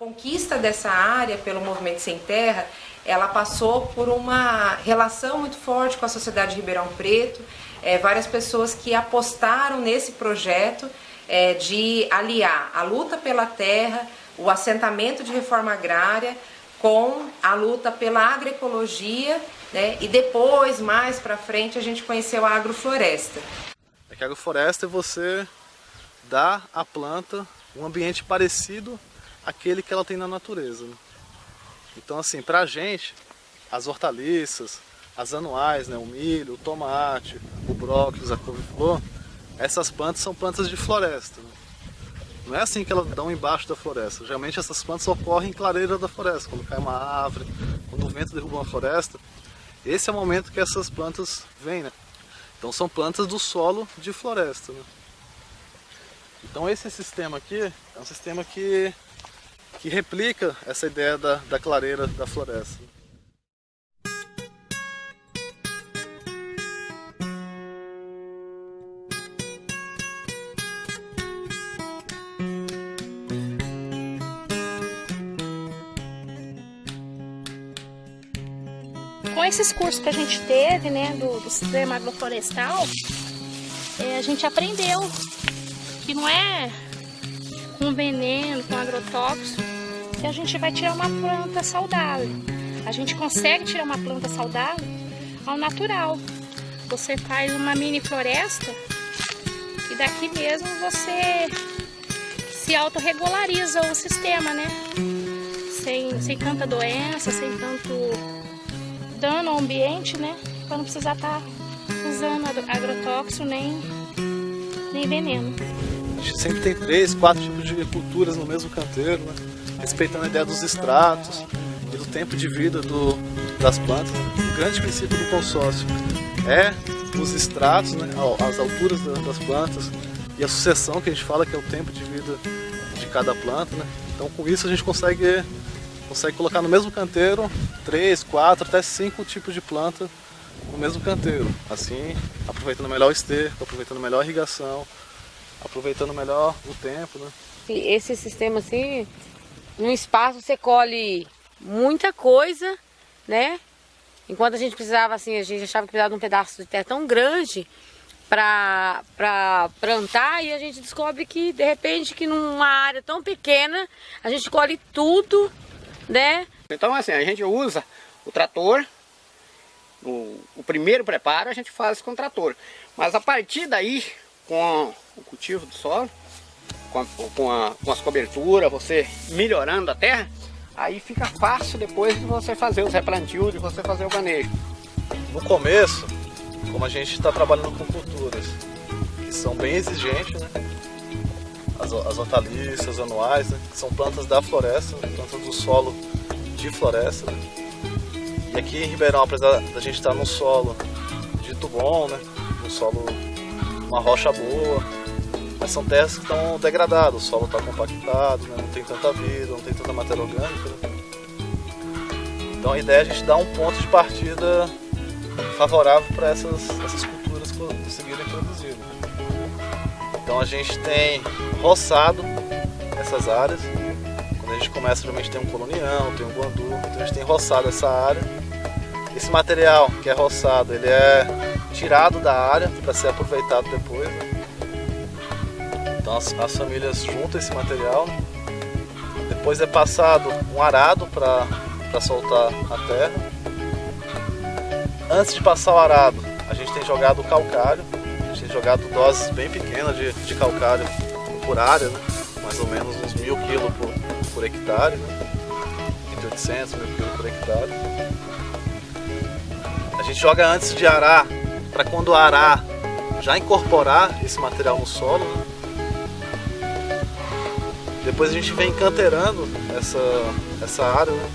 conquista dessa área pelo Movimento Sem Terra, ela passou por uma relação muito forte com a sociedade de Ribeirão Preto, várias pessoas que apostaram nesse projeto de aliar a luta pela terra, o assentamento de reforma agrária, com a luta pela agroecologia, né? E depois, mais para frente, a gente conheceu a agrofloresta. É que a agrofloresta é você dar à planta um ambiente parecido àquele que ela tem na natureza, né? Então, assim, pra gente, as hortaliças, as anuais, né, o milho, o tomate, o brócolis, a couve-flor, essas plantas são plantas de floresta, né? Não é assim que elas dão embaixo da floresta. Geralmente essas plantas ocorrem em clareira da floresta, quando cai uma árvore, quando o vento derruba uma floresta. Esse é o momento que essas plantas vêm, né? Então são plantas do solo de floresta, né? Então esse sistema aqui é um sistema que replica essa ideia da clareira da floresta. Com esses cursos que a gente teve, né, do sistema agroflorestal, a gente aprendeu que não é com veneno, com agrotóxico, que a gente vai tirar uma planta saudável. A gente consegue tirar uma planta saudável ao natural. Você faz uma mini floresta e daqui mesmo você se autorregulariza o sistema, né? Sem tanta doença, sem tanto dano ao ambiente, né? Para não precisar estar usando agrotóxico nem veneno. A gente sempre tem 3, 4 tipos de culturas no mesmo canteiro, né? Respeitando a ideia dos estratos e do tempo de vida das plantas. O grande princípio do consórcio é os estratos, né? As alturas das plantas e a sucessão, que a gente fala que é o tempo de vida de cada planta, né? Então com isso a gente consegue colocar no mesmo canteiro 3, 4, até 5 tipos de planta no mesmo canteiro. Assim, aproveitando melhor o esterco, aproveitando melhor a irrigação, aproveitando melhor o tempo, né? Esse sistema assim, num espaço você colhe muita coisa, né? Enquanto a gente precisava, assim, a gente achava que precisava de um pedaço de terra tão grande para plantar, e a gente descobre que, de repente, que numa área tão pequena, a gente colhe tudo, né? Então, assim, a gente usa o trator, o primeiro preparo a gente faz com o trator, mas a partir daí, com o cultivo do solo, com as coberturas, você melhorando a terra, aí fica fácil depois de você fazer os replantios, de você fazer o manejo. No começo, como a gente está trabalhando com culturas que são bem exigentes, né? As hortaliças anuais, né? Que são plantas da floresta, né? Plantas do solo de floresta, né? E aqui em Ribeirão, apesar da gente estar num solo dito bom, né? Um solo, uma rocha boa, mas são terras que estão degradadas, o solo está compactado, né? Não tem tanta vida, não tem tanta matéria orgânica, né? Então a ideia é a gente dar um ponto de partida favorável para essas culturas conseguirem produzir. Então a gente tem roçado essas áreas. Quando a gente começa, geralmente tem um colonião, tem um guandu, então a gente tem roçado essa área. Esse material que é roçado, ele é tirado da área para ser aproveitado depois, né? Então as famílias juntam esse material, né? Depois é passado um arado para soltar a terra. Antes de passar o arado, a gente tem jogado o calcário, a gente tem jogado doses bem pequenas de calcário por área, né? Mais ou menos uns 1000 kg por hectare, né? Entre 800 e 1000 kg por hectare. A gente joga antes de arar, para quando arar, já incorporar esse material no solo, né? Depois a gente vem canteirando essa área, né?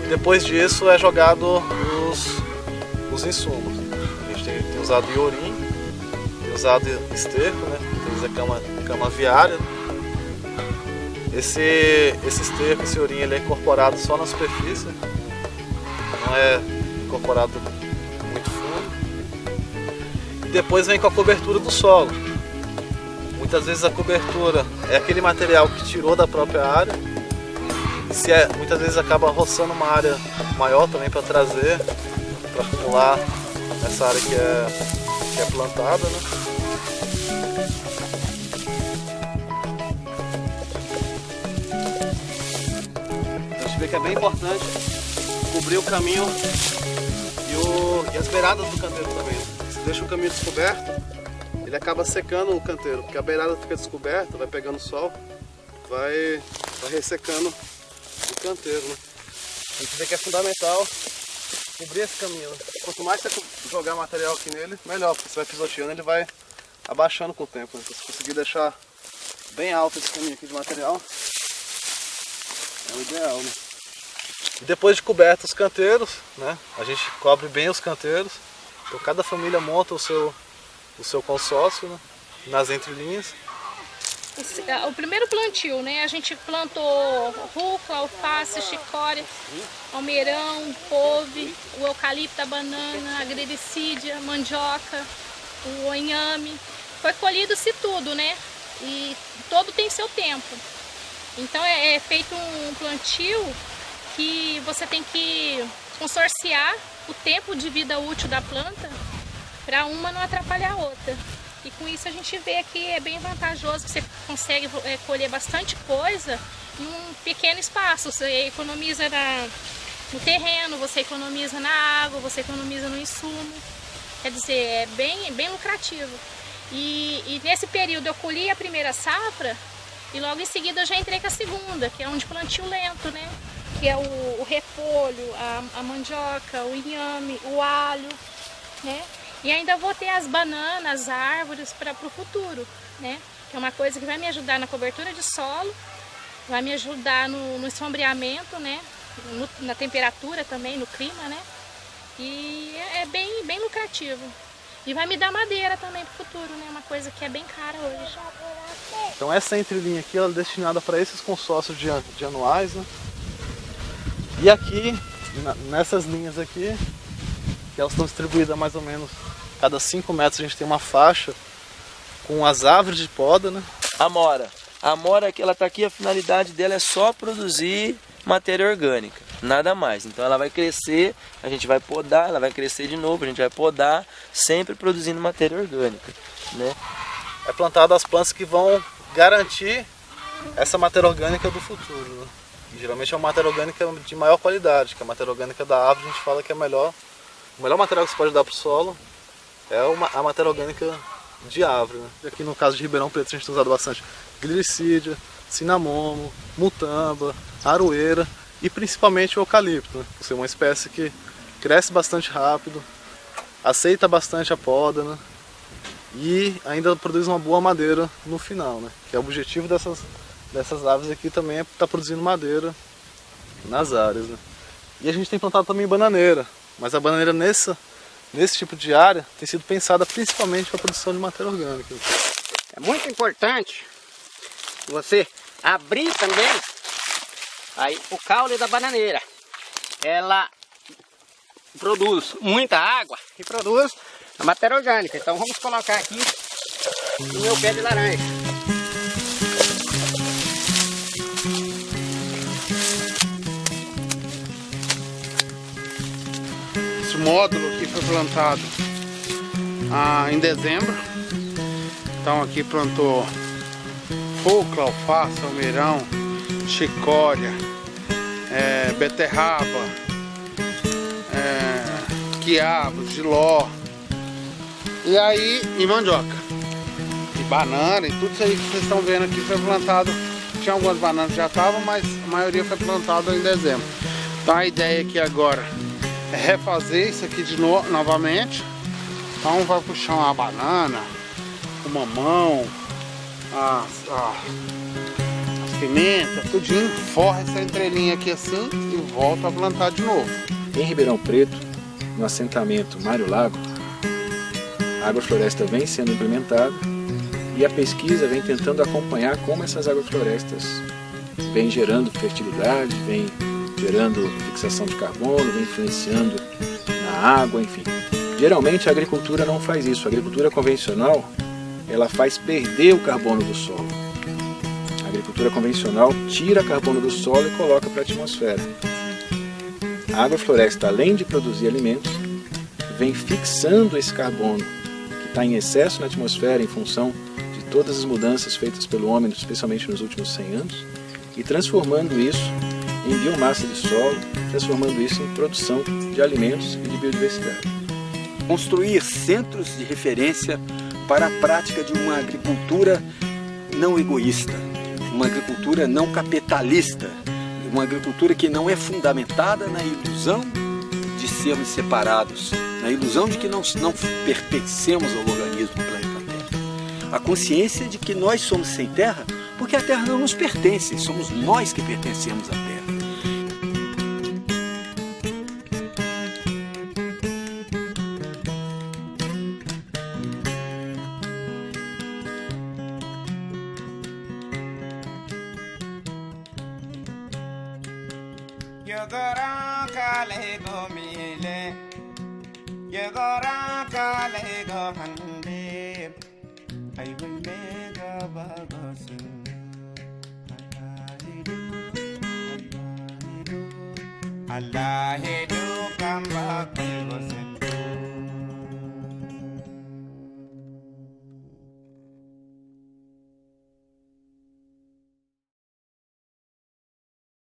E depois disso é jogado os insumos. A gente tem usado iorim, tem usado esterco, né? Tem usado cama aviária. Esse esterco, esse iorim, ele é incorporado só na superfície, não é incorporado muito fundo. E depois vem com a cobertura do solo. Muitas vezes a cobertura é aquele material que tirou da própria área. Muitas vezes acaba roçando uma área maior também para trazer, para acumular nessa área que é plantada, né? A gente vê que é bem importante cobrir o caminho e as beiradas do canteiro também. Se deixa o caminho descoberto, ele acaba secando o canteiro, porque a beirada fica descoberta, vai pegando sol, vai ressecando o canteiro, né? A gente vê que é fundamental cobrir esse caminho, né? Quanto mais você jogar material aqui nele, melhor, porque você vai pisoteando, ele vai abaixando com o tempo, né? Então, se conseguir deixar bem alto esse caminho aqui de material, é o ideal, né? E depois de coberto os canteiros, né? A gente cobre bem os canteiros, então cada família monta o seu consórcio, né? Nas entrelinhas. O primeiro plantio, né? A gente plantou rúcula, alface, chicória, almeirão, couve, o eucalipto, a banana, a glericídia, a mandioca, o inhame. Foi colhido-se tudo, né? E todo tem seu tempo. Então é feito um plantio que você tem que consorciar o tempo de vida útil da planta para uma não atrapalhar a outra. E com isso a gente vê que é bem vantajoso, você consegue colher bastante coisa em um pequeno espaço. Você economiza no terreno, você economiza na água, você economiza no insumo. Quer dizer, é bem lucrativo. E nesse período eu colhi a primeira safra e logo em seguida eu já entrei com a segunda, que é um de plantio lento, né? Que é o repolho, a mandioca, o inhame, o alho, né? E ainda vou ter as bananas, as árvores para o futuro, né? Que é uma coisa que vai me ajudar na cobertura de solo, vai me ajudar no esfoliamento, né? Na temperatura também, no clima, né? E é bem lucrativo. E vai me dar madeira também para o futuro, né? Uma coisa que é bem cara hoje. Então essa entrelinha aqui ela é destinada para esses consórcios de anuais, né? E aqui, nessas linhas aqui, que elas estão distribuídas mais ou menos cada 5 metros, a gente tem uma faixa com as árvores de poda, né? A mora que ela tá aqui, a finalidade dela é só produzir matéria orgânica, nada mais. Então ela vai crescer, a gente vai podar, ela vai crescer de novo, a gente vai podar, sempre produzindo matéria orgânica, né? É plantado as plantas que vão garantir essa matéria orgânica do futuro, né? E geralmente é uma matéria orgânica de maior qualidade, que a matéria orgânica da árvore a gente fala que é o melhor material que você pode dar para o solo é a matéria orgânica de árvore, né? E aqui no caso de Ribeirão Preto a gente tem usado bastante glicídia, cinamomo, mutamba, aroeira e principalmente o eucalipto, né? Por ser uma espécie que cresce bastante rápido, aceita bastante a poda, né? E ainda produz uma boa madeira no final, né? Que é o objetivo dessas árvores aqui também é estar produzindo madeira nas áreas, né? E a gente tem plantado também bananeira, mas a bananeira nesse tipo de área tem sido pensada principalmente para a produção de matéria orgânica. É muito importante você abrir também aí o caule da bananeira. Ela produz muita água e produz a matéria orgânica. Então vamos colocar aqui o meu pé de laranja. Esse módulo aqui foi plantado em dezembro. Então aqui plantou rúcula, alface, almeirão, chicória, beterraba, quiabo, jiló, e mandioca, e banana, e tudo isso aí que vocês estão vendo aqui foi plantado. Tinha algumas bananas que já estavam, mas a maioria foi plantada em dezembro. Então a ideia aqui agora é refazer isso aqui de novamente. Então vai puxar uma banana, o mamão, as pimentas, tudinho, forra essa entrelinha aqui assim e volta a plantar de novo. Em Ribeirão Preto, no assentamento Mário Lago, a agrofloresta vem sendo implementada e a pesquisa vem tentando acompanhar como essas agroflorestas vêm gerando fertilidade, vem gerando fixação de carbono, vem influenciando na água, enfim. Geralmente a agricultura não faz isso. A agricultura convencional, ela faz perder o carbono do solo. A agricultura convencional tira carbono do solo e coloca para a atmosfera. A agrofloresta, além de produzir alimentos, vem fixando esse carbono que está em excesso na atmosfera em função de todas as mudanças feitas pelo homem, especialmente nos últimos 100 anos, e transformando isso em biomassa de solo, transformando isso em produção de alimentos e de biodiversidade. Construir centros de referência para a prática de uma agricultura não egoísta, uma agricultura não capitalista, uma agricultura que não é fundamentada na ilusão de sermos separados, na ilusão de que não pertencemos ao organismo do planeta Terra. A consciência de que nós somos sem terra porque a terra não nos pertence, somos nós que pertencemos à terra. Allah he do come back.